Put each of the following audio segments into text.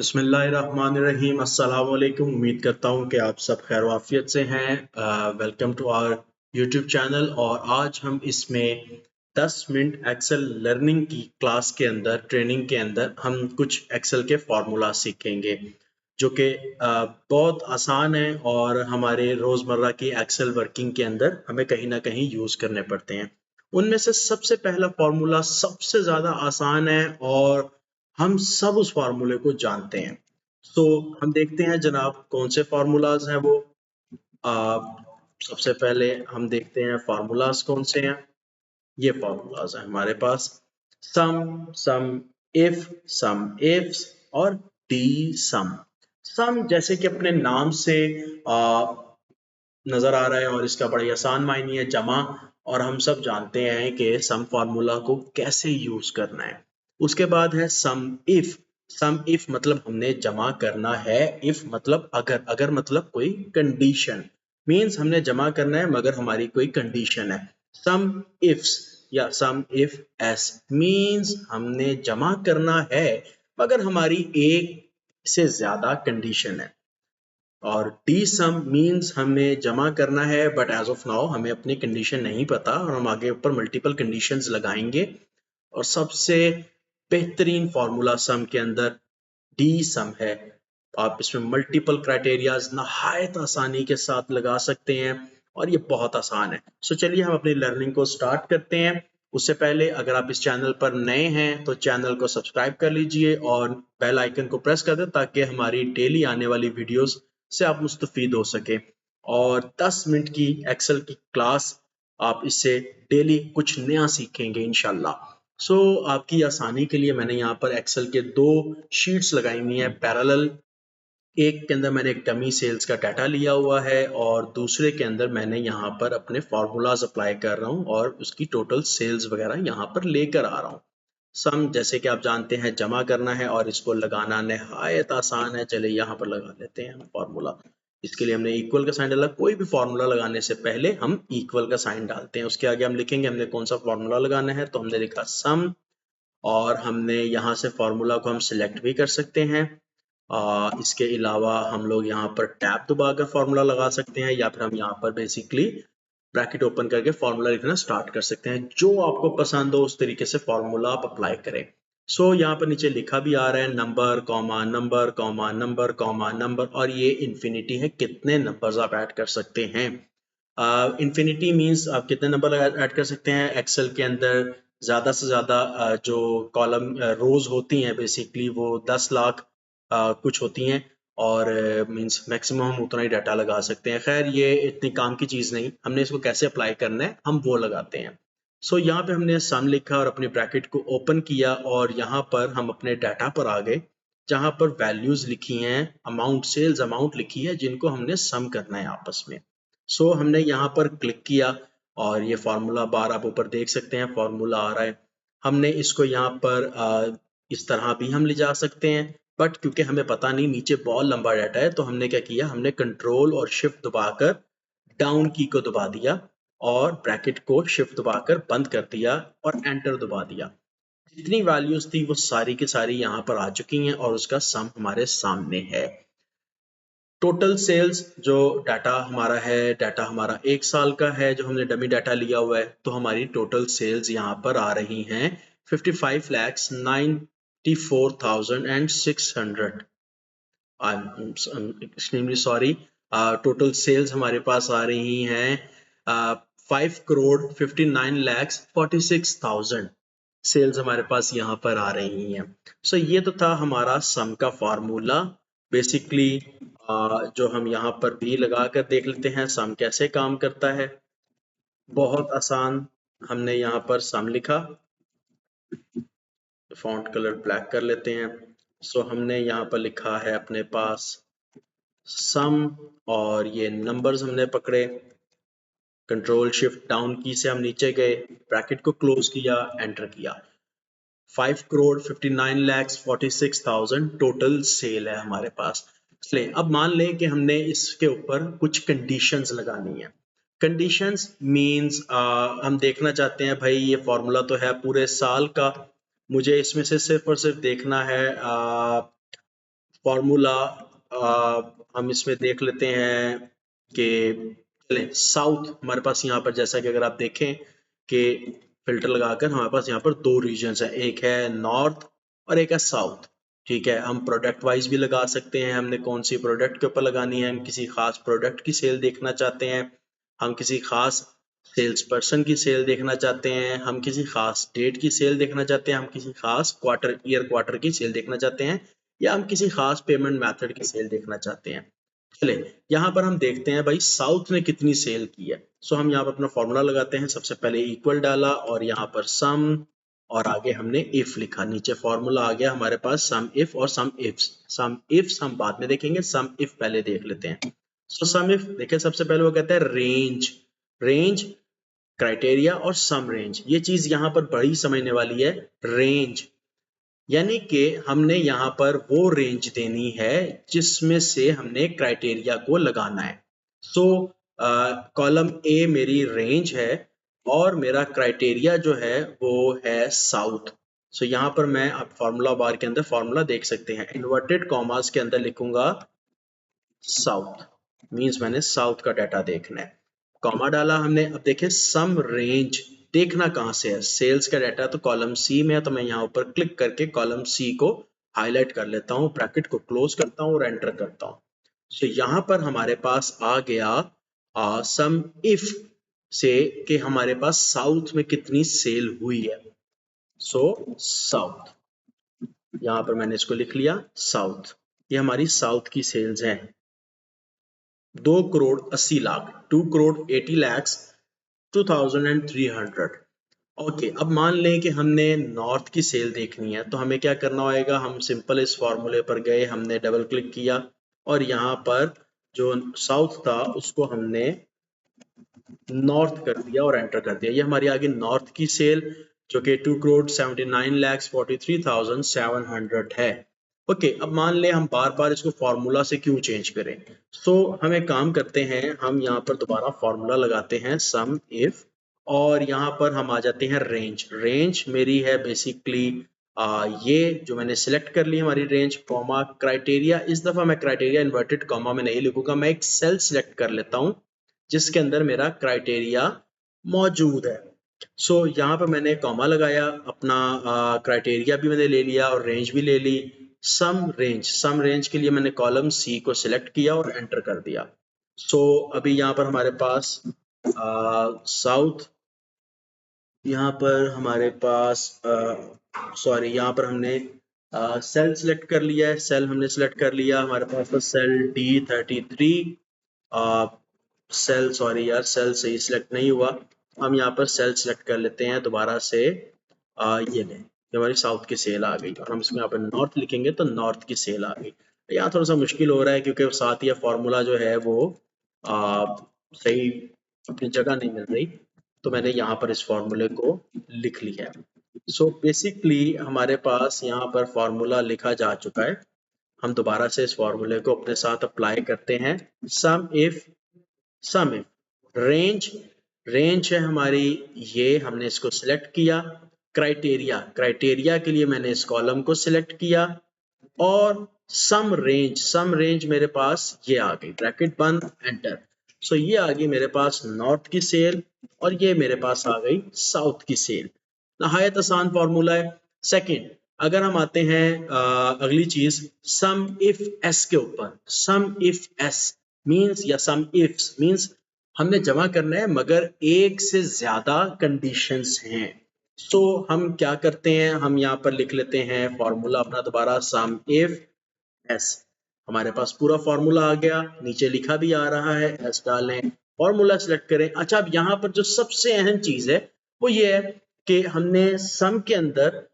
बिस्मिल्लाहिर्रहमानिर्रहीम। अस्सलाम वालेकुम। उम्मीद करता हूँ कि आप सब खैर वाफियत से हैं। Welcome to our YouTube channel. और आज हम इसमें 10 मिनट एक्सेल लर्निंग की क्लास के अंदर, ट्रेनिंग के अंदर हम कुछ एक्सेल के फार्मूला सीखेंगे जो कि बहुत आसान है और हमारे रोज़मर्रा की एक्सेल वर्किंग के अंदर हमें कहीं ना कहीं यूज़ करने पड़ते हैं। उनमें से सबसे पहला फार्मूला सबसे ज़्यादा आसान है और हम सब उस फार्मूले को जानते हैं। हम देखते हैं जनाब कौन से फार्मूलाज हैं वो। आ, सबसे पहले हम देखते हैं फार्मूलाज कौन से हैं। ये फार्मूलाज हैं हमारे पास। सम, सम इफ्स और डी सम। सम जैसे कि अपने नाम से नजर आ रहा है और इसका बड़ी आसान मायने है जमा। और हम सब जानते हैं कि सम फार्मूला को कैसे यूज करना है। उसके बाद है सम इफ। सम इफ मतलब हमने जमा करना है। इफ मतलब अगर, अगर मतलब कोई कंडीशन। मींस हमने जमा करना है मगर हमारी कोई कंडीशन है। सम इफ्स या सम इफ एस मींस हमने जमा करना है मगर हमारी एक से ज्यादा कंडीशन है। और डी सम मीन्स हमें जमा करना है बट एज ऑफ नाउ हमें अपनी कंडीशन नहीं पता और हम आगे ऊपर मल्टीपल कंडीशंस लगाएंगे। और सबसे बेहतरीन फॉर्मूला सम के अंदर डी सम है। आप इसमें मल्टीपल क्राइटेरियाज नहायत आसानी के साथ लगा सकते हैं और ये बहुत आसान है। चलिए हम अपनी लर्निंग को स्टार्ट करते हैं। उससे पहले अगर आप इस चैनल पर नए हैं तो चैनल को सब्सक्राइब कर लीजिए और बेल आइकन को प्रेस कर दें ताकि हमारी डेली आने वाली वीडियोस से आप मुस्तफीद हो सके। और 10 मिनट की एक्सेल की क्लास आप इससे डेली कुछ नया सीखेंगे इंशाल्लाह। आपकी आसानी के लिए मैंने यहाँ पर एक्सेल के 2 शीट्स लगाई हुई हैं पैरेलल। एक के अंदर मैंने एक डमी सेल्स का डाटा लिया हुआ है और दूसरे के अंदर मैंने यहाँ पर अपने फार्मूलाज अप्लाई कर रहा हूँ और उसकी टोटल सेल्स वगैरह यहाँ पर लेकर आ रहा हूँ। सम जैसे कि आप जानते हैं जमा करना है और इसको लगाना नहायत आसान है। चले यहाँ पर लगा लेते हैं हम फार्मूला। इसके लिए हमने इक्वल का साइन डाला। कोई भी फार्मूला लगाने से पहले हम इक्वल का साइन डालते हैं। उसके आगे हम लिखेंगे हमने कौन सा फार्मूला लगाना है। तो हमने लिखा सम और हमने यहाँ से फार्मूला को हम सिलेक्ट भी कर सकते हैं। इसके अलावा हम लोग यहाँ पर टैब दबाकर फार्मूला लगा सकते हैं या फिर हम यहाँ पर बेसिकली ब्रैकेट ओपन करके फार्मूला लिखना स्टार्ट कर सकते हैं। जो आपको पसंद हो उस तरीके से फार्मूला आप अप्लाई करें। यहाँ पर नीचे लिखा भी आ रहा है number comma number comma number comma number और ये इन्फिनिटी है, कितने नंबर्स आप ऐड कर सकते हैं। इन्फिनिटी मींस आप कितने नंबर ऐड कर सकते हैं। एक्सेल के अंदर ज़्यादा से ज़्यादा जो कॉलम रोज होती हैं बेसिकली वो 10 लाख कुछ होती हैं और मींस मैक्सिमम हम उतना ही डाटा लगा सकते हैं। खैर ये इतनी काम की चीज़ नहीं, हमने इसको कैसे अप्लाई करना है हम वो लगाते हैं। यहाँ पे हमने सम लिखा और अपने ब्रैकेट को ओपन किया और यहाँ पर हम अपने डाटा पर आ गए जहाँ पर वैल्यूज लिखी हैं, अमाउंट, सेल्स अमाउंट लिखी है जिनको हमने सम करना है आपस में। हमने यहाँ पर क्लिक किया और ये फार्मूला बार आप ऊपर देख सकते हैं फार्मूला आ रहा है। हमने इसको यहाँ पर इस तरह भी हम ले जा सकते हैं बट क्योंकि हमें पता नहीं नीचे बहुत लंबा डाटा है तो हमने क्या किया, हमने कंट्रोल और शिफ्ट दबाकर डाउन की को दबा दिया और ब्रैकेट को शिफ्ट दबाकर बंद कर दिया और एंटर दबा दिया। जितनी वैल्यूज थी वो सारी की सारी यहाँ पर आ चुकी हैं और उसका सम हमारे सामने है। टोटल सेल्स जो डाटा हमारा है, डाटा हमारा 1 साल का है जो हमने डमी डाटा लिया हुआ है, तो हमारी टोटल सेल्स यहाँ पर आ रही हैं 55,94,600। एक्सट्रीमली सॉरी, टोटल सेल्स हमारे पास आ रही हैं 5,59,46,000 सेल्स हमारे पास यहाँ पर आ रही हैं। ये तो था हमारा सम का फार्मूला। बेसिकली जो हम यहाँ पर भी लगा कर देख लेते हैं सम कैसे काम करता है। बहुत आसान, हमने यहाँ पर सम लिखा, फॉन्ट कलर ब्लैक कर लेते हैं। हमने यहाँ पर लिखा है अपने पास सम और ये नंबर्स हमने पकड़े, कंट्रोल शिफ्ट डाउन की से हम नीचे गए, ब्रैकेट को क्लोज किया, एंटर किया। 5,59,46,000 टोटल सेल है हमारे पास। चलिए अब मान लें कि हमने इसके ऊपर कुछ कंडीशंस लगानी है। कंडीशंस मींस हम देखना चाहते हैं भाई ये फॉर्मूला तो है पूरे साल का, मुझे इसमें से सिर्फ और सिर्फ देखना है फॉर्मूला हम इसमें देख लेते हैं कि चलें साउथ हमारे पास यहाँ पर, जैसा कि अगर आप देखें कि फिल्टर लगाकर हमारे पास यहाँ पर दो रीजन्स हैं, एक है नॉर्थ और एक है साउथ। ठीक है, हम प्रोडक्ट वाइज भी लगा सकते हैं, हमने कौन सी प्रोडक्ट के ऊपर लगानी है, हम किसी खास प्रोडक्ट की सेल देखना चाहते हैं, हम किसी खास सेल्स पर्सन की सेल देखना चाहते हैं, हम किसी खास डेट की सेल देखना चाहते हैं, हम किसी खास क्वार्टर की सेल देखना चाहते हैं, या हम किसी खास पेमेंट मेथड की सेल देखना चाहते हैं। चले यहाँ पर हम देखते हैं भाई साउथ ने कितनी सेल की है। सो हम यहाँ पर अपना फॉर्मूला लगाते हैं, सबसे पहले इक्वल डाला और यहाँ पर सम और आगे हमने इफ लिखा, नीचे फॉर्मूला आ गया हमारे पास सम इफ और सम इफ हम बाद में देखेंगे, सम इफ पहले देख लेते हैं। सो सम इफ देखिए, सबसे पहले वो कहता है रेंज क्राइटेरिया और सम रेंज। ये चीज यहाँ पर बड़ी समझने वाली है। रेंज यानी कि हमने यहाँ पर वो रेंज देनी है जिसमें से हमने क्राइटेरिया को लगाना है। सो कॉलम ए मेरी रेंज है और मेरा क्राइटेरिया जो है वो है साउथ। सो यहाँ पर मैं अब फॉर्मूला बार के अंदर फॉर्मूला देख सकते हैं, इन्वर्टेड कॉमास के अंदर लिखूंगा साउथ, मीन्स मैंने साउथ का डाटा देखना है। कॉमा डाला हमने, अब देखें सम रेंज देखना कहाँ से है, सेल्स का डाटा तो कॉलम सी में है, तो मैं यहाँ ऊपर क्लिक करके कॉलम सी को हाईलाइट कर लेता हूँ, ब्रैकेट को क्लोज करता हूँ और एंटर करता हूँ। सो यहाँ पर हमारे पास आ गया सम इफ से कि हमारे पास साउथ में कितनी सेल हुई है। सो साउथ, यहाँ पर मैंने इसको लिख लिया साउथ, ये हमारी साउथ की सेल्स हैं 2,80,00,000, 2,80,00,000 ओके। अब मान लें कि हमने नॉर्थ की सेल देखनी है, तो हमें क्या करना होगा, हम सिंपल इस फॉर्मूले पर गए, हमने डबल क्लिक किया और यहाँ पर जो साउथ था उसको हमने नॉर्थ कर दिया और एंटर कर दिया। ये हमारी आगे नॉर्थ की सेल जो कि 2,79,43,700 है। ओके, अब मान लें हम बार बार इसको फॉर्मूला से क्यों चेंज करें। सो हम एक काम करते हैं, हम यहाँ पर दोबारा फॉर्मूला लगाते हैं सम इफ और यहाँ पर हम आ जाते हैं रेंज मेरी है बेसिकली ये जो मैंने सिलेक्ट कर ली हमारी रेंज, कॉमा क्राइटेरिया, इस दफा मैं क्राइटेरिया इन्वर्टेड कॉमा में नहीं लिखूंगा, मैं एक सेल सिलेक्ट कर लेता हूँ जिसके अंदर मेरा क्राइटेरिया मौजूद है। सो यहाँ पर मैंने कॉमा लगाया, अपना क्राइटेरिया भी मैंने ले लिया और रेंज भी ले ली। सम रेंज के लिए मैंने कॉलम सी को सिलेक्ट किया और एंटर कर दिया। सो अभी यहाँ पर हमारे पास साउथ, यहाँ पर हमारे पास सॉरी यहाँ पर हमने सेल सिलेक्ट कर लिया है, सेल हमने सिलेक्ट कर लिया, हमारे पास सेल D33 सेल, सॉरी यार सेल सही सिलेक्ट नहीं हुआ, हम यहाँ पर सेल सिलेक्ट कर लेते हैं दोबारा से, ये लें, ये हमारी साउथ की सेल आ गई और हम इसमें यहाँ पर नॉर्थ लिखेंगे तो नॉर्थ की सेल आ गई। यहाँ थोड़ा सा मुश्किल हो रहा है क्योंकि साथ ही फॉर्मूला जो है वो सही अपनी जगह नहीं मिल रही, तो मैंने यहाँ पर इस फॉर्मूले को लिख लिया है। सो बेसिकली हमारे पास यहाँ पर फॉर्मूला लिखा जा चुका है, हम दोबारा से इस फॉर्मूले को अपने साथ अप्लाई करते हैं। सम इफ रेंज है हमारी, ये हमने इसको सिलेक्ट किया, क्राइटेरिया के लिए मैंने इस कॉलम को सिलेक्ट किया और सम रेंज मेरे पास ये आ गई, ब्रैकेट बंद एंटर। सो ये आ गई मेरे पास नॉर्थ की सेल और ये मेरे पास आ गई साउथ की सेल। नहायत आसान फॉर्मूला है। सेकंड, अगर हम आते हैं अगली चीज सम इफ एस के ऊपर, सम इफ एस मीन्स या सम इफ्स मीन्स हमने जमा करना है मगर एक से ज्यादा कंडीशंस हैं। सो हम क्या करते हैं, हम यहाँ पर लिख लेते हैं फॉर्मूला अपना दोबारा सम इफ एस, हमारे पास पूरा फॉर्मूला आ गया, नीचे लिखा भी आ रहा है, एस डालें, फॉर्मूला सिलेक्ट करें। अच्छा, अब यहाँ पर जो सबसे अहम चीज है वो ये है कि हमने सम के अंदर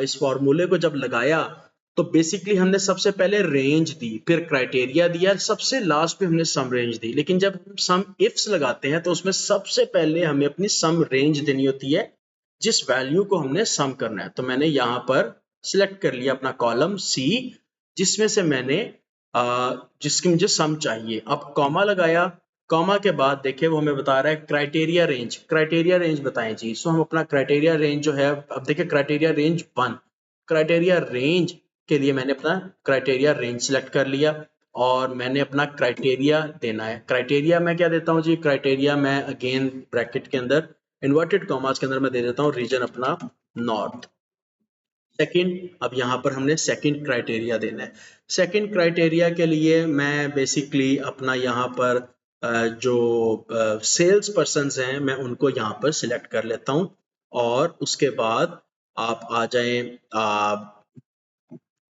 इस फॉर्मूले को जब लगाया तो बेसिकली हमने सबसे पहले रेंज दी, फिर क्राइटेरिया दिया, सबसे लास्ट पे हमने सम रेंज दी। लेकिन जब हम सम इफ्स लगाते हैं तो उसमें सबसे पहले हमें अपनी सम रेंज देनी होती है जिस वैल्यू को हमने सम करना है। तो मैंने यहाँ पर सिलेक्ट कर लिया अपना कॉलम सी जिसमें से मैंने जिसकी मुझे सम चाहिए। अब कॉमा लगाया, कॉमा के बाद देखिए वो हमें बता रहा है क्राइटेरिया रेंज बताएं जी। सो हम अपना क्राइटेरिया रेंज जो है, अब देखिए क्राइटेरिया रेंज 1, क्राइटेरिया रेंज के लिए मैंने अपना क्राइटेरिया रेंज सेलेक्ट कर लिया और मैंने अपना क्राइटेरिया देना है। क्राइटेरिया मैं क्या देता हूँ जी, क्राइटेरिया मैं अगेन ब्रैकेट के अंदर इन्वर्टेड कॉमास के अंदर मैं दे देता हूँ रीजन अपना नॉर्थ। सेकंड, अब यहाँ पर हमने सेकंड क्राइटेरिया देना है। सेकंड क्राइटेरिया के लिए मैं बेसिकली अपना यहाँ पर जो सेल्स पर्सन्स हैं मैं उनको यहाँ पर सिलेक्ट कर लेता हूँ और उसके बाद आप आ जाएं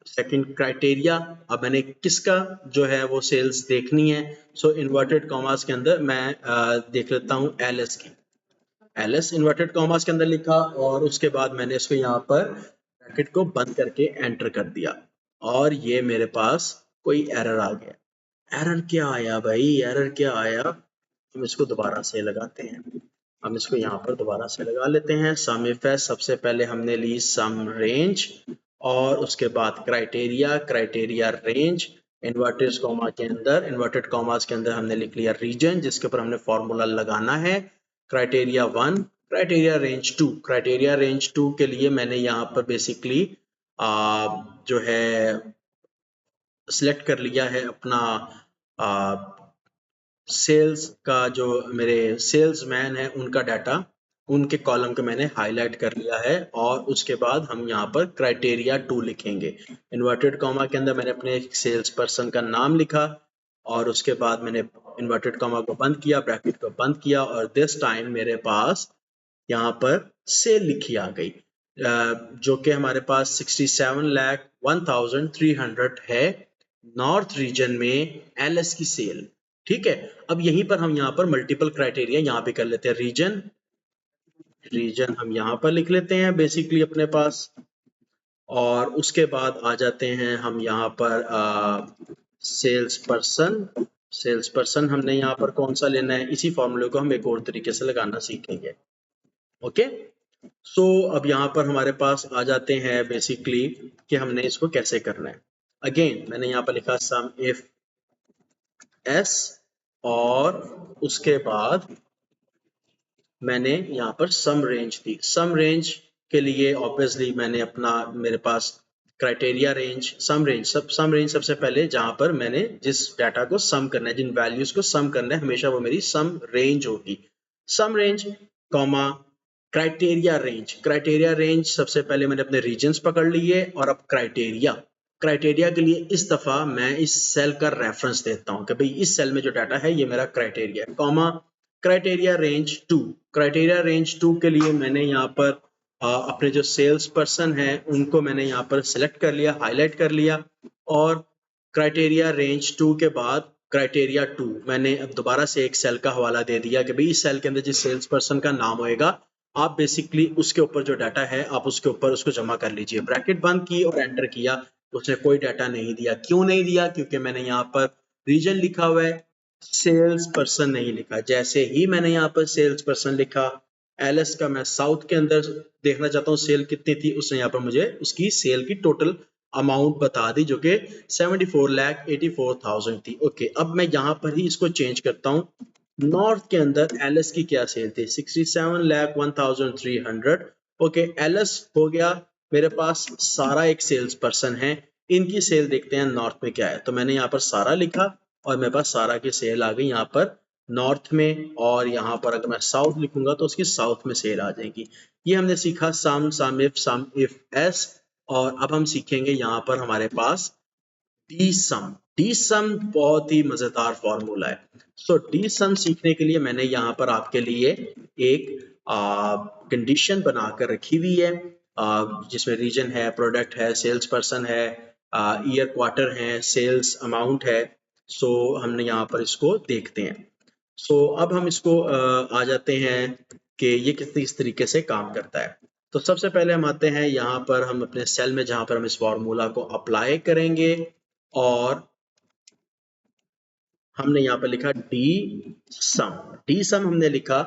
सेकंड क्राइटेरिया। अब मैंने किसका जो है वो सेल्स देखनी है, सो इन्वर्टेड कॉमास के अंदर मैं देख लेता हूँ एलएस की। एलएस इन्वर्टेड कॉमास के अंदर लिखा और उसके बाद मैंने इसको यहाँ पर ब्रैकेट को बंद करके एंटर कर दिया और ये मेरे पास कोई एरर आ गया। एरर क्या आया भाई, एरर क्या आया? हम इसको दोबारा से लगाते हैं। हम इसको यहाँ पर दोबारा से लगा लेते हैं। सम इफ एस, सबसे पहले हमने ली सम रेंज और उसके बाद criteria, criteria range, inverted comma के अंदर, इन्वर्टेड कॉमास के अंदर हमने लिख लिया रीजन जिसके ऊपर हमने फॉर्मूला लगाना है। Criteria 1, criteria range 2, criteria range 2 के लिए मैंने यहाँ पर बेसिकली जो है सिलेक्ट कर लिया है अपना सेल्स का, जो मेरे सेल्समैन है उनका डाटा, उनके कॉलम को मैंने हाईलाइट कर लिया है और उसके बाद हम यहाँ पर क्राइटेरिया 2 लिखेंगे। इन्वर्टेड कॉमा के अंदर मैंने अपने सेल्स पर्सन का नाम लिखा और उसके बाद मैंने इन्वर्टेड कॉमा को बंद किया, ब्रैकेट को बंद किया और दिस टाइम मेरे पास यहाँ पर सेल लिखी आ गई जो कि हमारे पास 67,01,300 है नॉर्थ रीजन में एलएस की सेल। ठीक है, अब यहीं पर हम यहाँ पर मल्टीपल क्राइटेरिया यहाँ पे कर लेते हैं। रीजन, रीजन हम यहाँ पर लिख लेते हैं बेसिकली अपने पास और उसके बाद आ जाते हैं हम यहाँ पर सेल्स पर्सन। सेल्स पर्सन हमने यहाँ पर कौन सा लेना है, इसी फॉर्मूले को हम एक और तरीके से लगाना सीखेंगे। ओके, सो अब यहाँ पर हमारे पास आ जाते हैं बेसिकली कि हमने इसको कैसे करना है। अगेन मैंने यहाँ पर लिखा सम इफ एस और उसके बाद मैंने यहाँ पर सम रेंज दी। सम रेंज के लिए ऑब्वियसली मैंने अपना, मेरे पास क्राइटेरिया रेंज, सम रेंज, सम रेंज सबसे पहले जहाँ पर मैंने जिस डाटा को सम करना है, जिन वैल्यूज को सम करना है, हमेशा वो मेरी सम रेंज होगी। Sum range comma criteria range. Criteria range सबसे पहले मैंने अपने रीजन्स पकड़ लिए और अब क्राइटेरिया, क्राइटेरिया के लिए इस दफा मैं इस सेल का रेफरेंस देता हूँ कि भाई इस सेल में जो डाटा है ये मेरा क्राइटेरिया है, comma criteria range 2। Criteria range 2 के लिए मैंने यहाँ पर अपने जो सेल्स पर्सन है उनको मैंने यहाँ पर सिलेक्ट कर लिया, हाईलाइट कर लिया और क्राइटेरिया रेंज 2 के बाद क्राइटेरिया 2 मैंने अब दोबारा से एक सेल का हवाला दे दिया कि भाई इस सेल के अंदर जिस सेल्स पर्सन का नाम होएगा आप बेसिकली उसके ऊपर जो डाटा है आप उसके ऊपर उसको जमा कर लीजिए। ब्रैकेट बंद की और एंटर किया, उसने कोई डाटा नहीं दिया। क्यों नहीं दिया? क्योंकि मैंने यहाँ पर रीजन लिखा हुआ है, सेल्स पर्सन नहीं लिखा। जैसे ही मैंने यहाँ पर सेल्स पर्सन लिखा, एलएस का मैं साउथ के अंदर देखना चाहता हूँ सेल कितनी थी, उसने यहाँ पर मुझे उसकी सेल की टोटल अमाउंट बता दी जो कि 74,84,000 थी। ओके, अब मैं यहाँ पर ही इसको चेंज करता हूँ। नॉर्थ के अंदर एलएस की क्या सेल थी? 67,01,300। ओके, एलएस हो गया मेरे पास सारा एक सेल्स पर्सन है। इनकी सेल देखते हैं नॉर्थ में क्या है, तो मैंने यहाँ पर सारा लिखा और मेरे पास सारा की सेल आ गई यहाँ पर नॉर्थ में और यहाँ पर अगर मैं साउथ लिखूंगा तो उसकी साउथ में सेल आ जाएगी। ये हमने सीखा सम इफ एस। और अब हम सीखेंगे यहाँ पर हमारे पास डी सम। डी सम बहुत ही मजेदार फॉर्मूला है। सो डी सम सीखने के लिए मैंने यहाँ पर आपके लिए एक कंडीशन बनाकर रखी हुई है जिसमें रीजन है, प्रोडक्ट है, सेल्स पर्सन है, ईयर क्वार्टर है, सेल्स अमाउंट है। सो हमने यहाँ पर इसको देखते हैं। सो अब हम इसको आ जाते हैं कि ये किस तरीके से काम करता है। तो सबसे पहले हम आते हैं यहाँ पर, हम अपने सेल में जहाँ पर हम इस फॉर्मूला को अप्लाई करेंगे और हमने यहाँ पर लिखा डी सम। डी सम हमने लिखा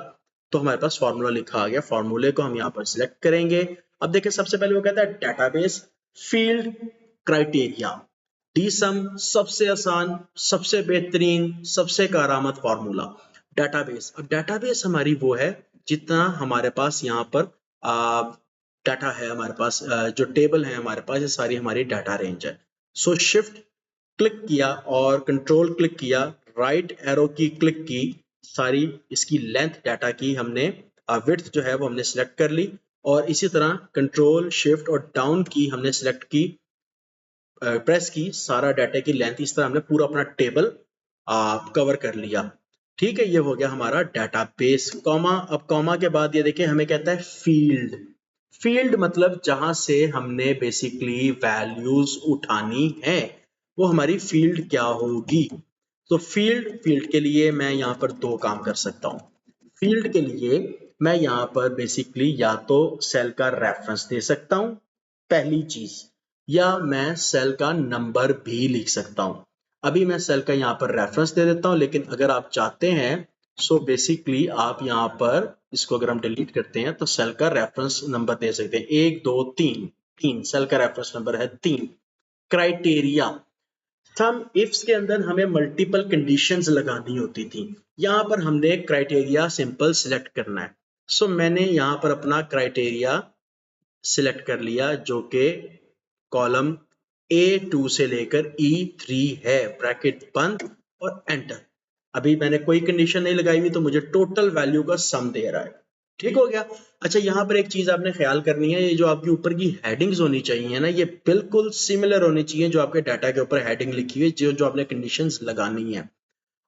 तो हमारे पास फॉर्मूला लिखा आ गया। फॉर्मूले को हम यहाँ पर सिलेक्ट करेंगे। अब देखिए सबसे पहले वो कहता है डेटाबेस फील्ड क्राइटेरिया। डी सम सबसे आसान, सबसे बेहतरीन, सबसे कारामद फॉर्मूला डेटाबेस। अब डेटाबेस हमारी वो है जितना हमारे पास यहाँ पर डाटा है हमारे पास, जो टेबल है हमारे पास, ये सारी हमारी डाटा रेंज है। सो शिफ्ट क्लिक किया और कंट्रोल क्लिक किया, राइट एरो की क्लिक की, सारी इसकी लेंथ डाटा की हमने, विड्थ जो है वो हमने सिलेक्ट कर ली, और इसी तरह कंट्रोल शिफ्ट और डाउन की हमने सिलेक्ट की, प्रेस की, सारा डाटा की लेंथ, इस तरह हमने पूरा अपना टेबल कवर कर लिया। ठीक है, ये हो गया हमारा डाटाबेस। कॉमा, अब कॉमा के बाद ये देखिए हमें कहता है फील्ड। फील्ड मतलब जहां से हमने बेसिकली वैल्यूज उठानी है, वो हमारी फील्ड क्या होगी। तो फील्ड के लिए मैं यहाँ पर दो काम कर सकता हूँ। फील्ड के लिए मैं यहाँ पर बेसिकली या तो सेल का रेफरेंस दे सकता हूँ, पहली चीज, या मैं सेल का नंबर भी लिख सकता हूँ। अभी मैं सेल का यहाँ पर रेफरेंस दे देता हूँ, लेकिन अगर आप चाहते हैं सो बेसिकली आप यहाँ पर इसको अगर हम डिलीट करते हैं तो सेल का रेफरेंस नंबर दे सकते हैं, 1 2 3, 3 सेल का रेफरेंस नंबर है 3। क्राइटेरिया, सम इफ्स के अंदर हमें मल्टीपल कंडीशंस लगानी होती थी, यहाँ पर हमने क्राइटेरिया सिंपल सिलेक्ट करना है। सो मैंने यहाँ पर अपना क्राइटेरिया सिलेक्ट कर लिया, जो कि कॉलम A2 से लेकर E3 है, ब्रैकेट बंद और एंटर। अभी मैंने कोई कंडीशन नहीं लगाई हुई, तो मुझे टोटल वैल्यू का सम दे रहा है। ठीक हो गया। अच्छा, यहाँ पर एक चीज आपने ख्याल करनी है, ये जो आपके ऊपर की हेडिंग्स होनी चाहिए ना, ये बिल्कुल सिमिलर होनी चाहिए जो आपके डाटा के ऊपर हेडिंग लिखी हुई है, जो जो आपने कंडीशंस लगानी है।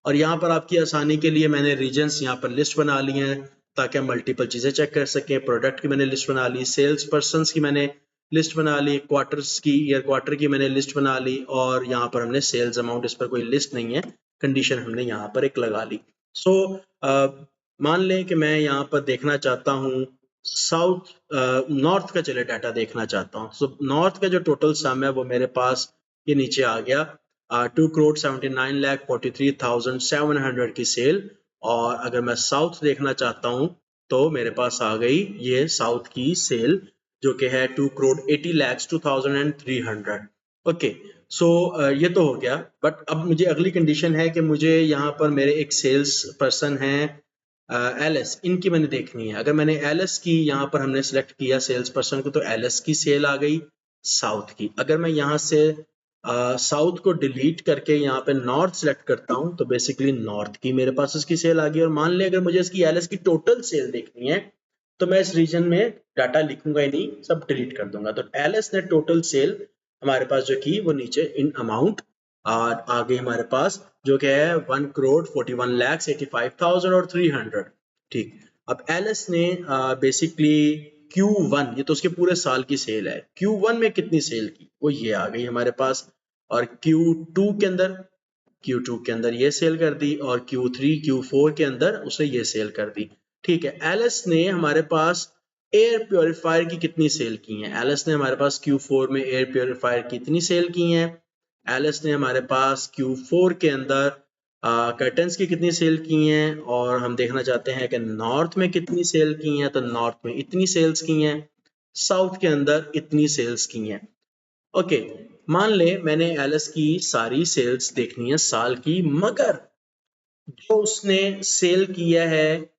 और यहाँ पर आपकी आसानी के लिए मैंने रीजन्स यहाँ पर लिस्ट बना ली हैं, ताकि हम मल्टीपल चीजें चेक कर सकें। प्रोडक्ट की मैंने लिस्ट बना ली, सेल्स पर्सन की मैंने लिस्ट बना ली, क्वार्टर्स की या क्वार्टर की मैंने लिस्ट बना ली, और यहाँ पर हमने सेल्स अमाउंट, इस पर कोई लिस्ट नहीं है, कंडीशन हमने यहाँ पर एक लगा ली। सो मान लें कि मैं यहाँ पर देखना चाहता हूँ साउथ, नॉर्थ का चले डाटा देखना चाहता हूँ। सो नॉर्थ का जो टोटल सम है वो मेरे पास ये नीचे आ गया, 2,79,43,700 की सेल। और अगर मैं साउथ देखना चाहता हूँ तो मेरे पास आ गई ये साउथ की सेल, जो कि है 2,80,02,300। ओके, सो ये तो हो गया। बट अब मुझे अगली कंडीशन है कि मुझे यहाँ पर मेरे एक सेल्स पर्सन है एलएस, इनकी मैंने देखनी है। अगर मैंने एलएस की यहाँ पर हमने सेलेक्ट किया सेल्स पर्सन को, तो एलएस की सेल आ गई साउथ की। अगर मैं यहाँ से साउथ को डिलीट करके यहाँ पे नॉर्थ सेलेक्ट करता हूँ, तो बेसिकली नॉर्थ की मेरे पास इसकी सेल आ गई। और मान लें अगर मुझे इसकी एलएस की टोटल सेल देखनी है, तो मैं इस रीजन में डाटा लिखूंगा ही नहीं, सब डिलीट कर दूंगा। तो एलएस ने टोटल सेल हमारे पास जो की वो नीचे इन अमाउंट आ गई हमारे पास, जो कि है 1,41,85,300। ठीक, अब एलएस ने बेसिकली Q1, ये तो उसके पूरे साल की सेल है, Q1 में कितनी सेल की वो ये आ गई हमारे पास। और Q2 के अंदर ये सेल कर दी, और Q3 Q4 के अंदर उसने ये सेल कर दी। ठीक है, एलएस ने हमारे पास एयर प्योरीफायर की कितनी सेल की है, एलएस ने हमारे पास Q4 में एयर प्योरीफायर की इतनी सेल की है। एलएस ने हमारे पास Q4 के अंदर कर्टन्स की कितनी सेल की हैं, और हम देखना चाहते हैं कि नॉर्थ में कितनी सेल की हैं, तो नॉर्थ में इतनी सेल्स की हैं, साउथ के अंदर इतनी सेल्स की हैं। ओके, मान ले मैंने एलएस की सारी सेल्स देखनी है साल की, मगर जो उसने सेल किया है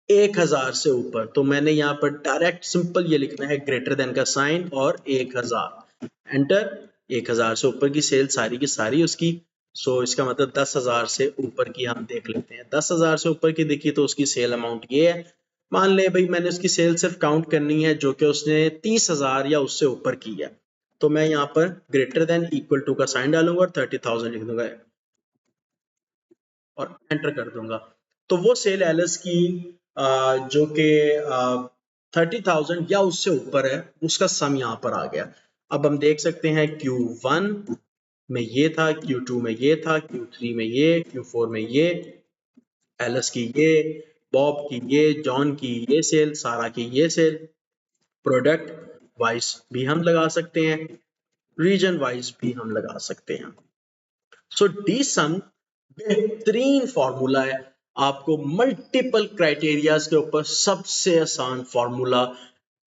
1,000 से ऊपर, तो मैंने यहाँ पर डायरेक्ट सिंपल ये लिखना है ग्रेटर देन का साइन और 1,000 एंटर। 1,000 से ऊपर की सेल सारी की सारी उसकी, सो इसका मतलब 10,000 से ऊपर की हम देख लेते हैं। 10,000 से ऊपर की देखी तो उसकी सेल अमाउंट ये है। मान ले भाई मैंने उसकी सेल सिर्फ काउंट करनी है जो कि उसने 30,000 या उससे ऊपर की है, तो मैं यहाँ पर ग्रेटर देन इक्वल टू का साइन डालूंगा और 30,000 लिख दूंगा और एंटर कर दूंगा। तो वो सेल एलएस की जो कि 30,000 या उससे ऊपर है, उसका सम यहाँ पर आ गया। अब हम देख सकते हैं Q1 में ये था, Q2 में ये था, Q3 में ये, Q4 में ये, एलएस की ये, बॉब की ये, जॉन की ये सेल, सारा की ये सेल। प्रोडक्ट वाइज भी हम लगा सकते हैं, रीजन वाइज भी हम लगा सकते हैं। सो डी सम बेहतरीन फॉर्मूला है, आपको मल्टीपल क्राइटेरियाज के ऊपर सबसे आसान फॉर्मूला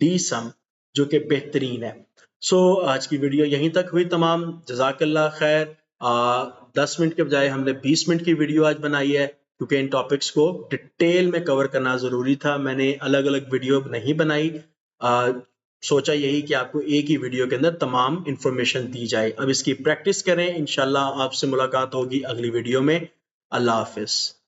डी सम, जो कि बेहतरीन है। सो आज की वीडियो यहीं तक हुई तमाम। जजाकल्ला खैर। 10 मिनट के बजाय हमने 20 मिनट की वीडियो आज बनाई है, क्योंकि इन टॉपिक्स को डिटेल में कवर करना ज़रूरी था। मैंने अलग अलग वीडियो नहीं बनाई, सोचा यही कि आपको एक ही वीडियो के अंदर तमाम इंफॉर्मेशन दी जाए। अब इसकी प्रैक्टिस करें, इंशाल्लाह आपसे मुलाकात होगी अगली वीडियो में। अल्लाह हाफिज़।